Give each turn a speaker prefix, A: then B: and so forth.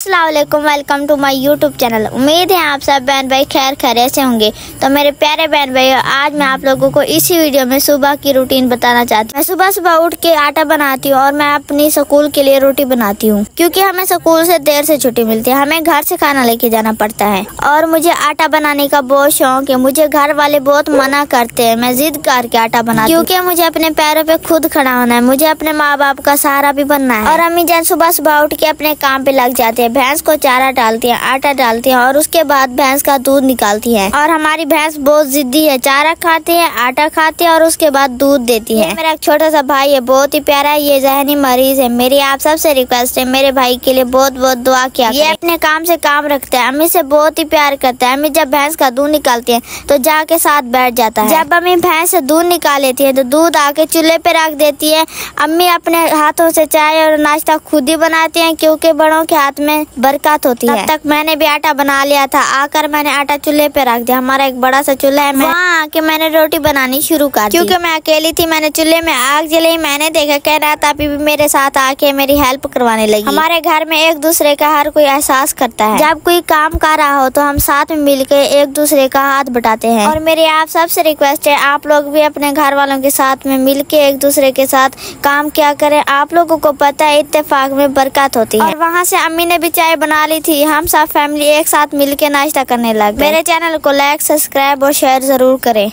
A: अस्सलामुअलैकुम, welcome to my YouTube channel. उम्मीद है आप सब बहन भाई खैर खैरियत से होंगे। तो मेरे प्यारे बहन भाई, आज मैं आप लोगों को इसी वीडियो में सुबह की रूटीन बताना चाहती हूँ। मैं सुबह सुबह उठ के आटा बनाती हूँ और मैं अपनी स्कूल के लिए रोटी बनाती हूँ, क्योंकि हमें स्कूल से देर से छुट्टी मिलती है। हमें घर से खाना लेके जाना पड़ता है और मुझे आटा बनाने का बहुत शौक है। मुझे घर वाले बहुत मना करते हैं, मैं जिद करके आटा बनाती हूँ, क्योंकि मुझे अपने पैरों पे खुद खड़ा होना है। मुझे अपने माँ बाप का सहारा भी बनना है। और अम्मी जान सुबह सुबह उठ के अपने काम पे लग जाते हैं। भैंस को चारा डालती है, आटा डालती है और उसके बाद भैंस का दूध निकालती है। और हमारी भैंस बहुत जिद्दी है, चारा खाती है, आटा खाती है और उसके बाद दूध देती है। मेरा एक छोटा सा भाई है, बहुत ही प्यारा है, ये ज़हनी मरीज है। मेरी आप सबसे रिक्वेस्ट है, मेरे भाई के लिए बहुत बहुत दुआ किया करें। ये अपने काम से काम रखता है, अम्मी से बहुत ही प्यार करता है। अम्मी जब भैंस का दूध निकालती है तो जाके साथ बैठ जाता है। जब अम्मी भैंस से दूध निकाल लेती है तो दूध आके चूल्हे पे रख देती है। अम्मी अपने हाथों से चाय और नाश्ता खुद ही बनाती है, क्योंकि बड़ों के हाथ में बरकत होती है। तब तक मैंने भी आटा बना लिया था। आकर मैंने आटा चूल्हे पे रख दिया। हमारा एक बड़ा सा चूल्हा है, वहाँ आके मैंने रोटी बनानी शुरू कर दी। क्योंकि मैं अकेली थी, मैंने चूल्हे में आग जलाई। मैंने देखा कह रहा था, अभी भी मेरे साथ आके मेरी हेल्प करवाने लगी। हमारे घर में एक दूसरे का हर कोई एहसास करता है। जब कोई काम कर रहा हो तो हम साथ में मिलकर एक दूसरे का हाथ बटाते हैं। और मेरी आप सबसे रिक्वेस्ट है, आप लोग भी अपने घर वालों के साथ में मिलके एक दूसरे के साथ काम किया करें। आप लोगों को पता है, इत्तेफाक में बरकत होती है। और वहाँ से अम्मी ने भी चाय बना ली थी। हम सब फैमिली एक साथ मिलके नाश्ता करने लगे। मेरे चैनल को लाइक, सब्सक्राइब और शेयर जरूर करें।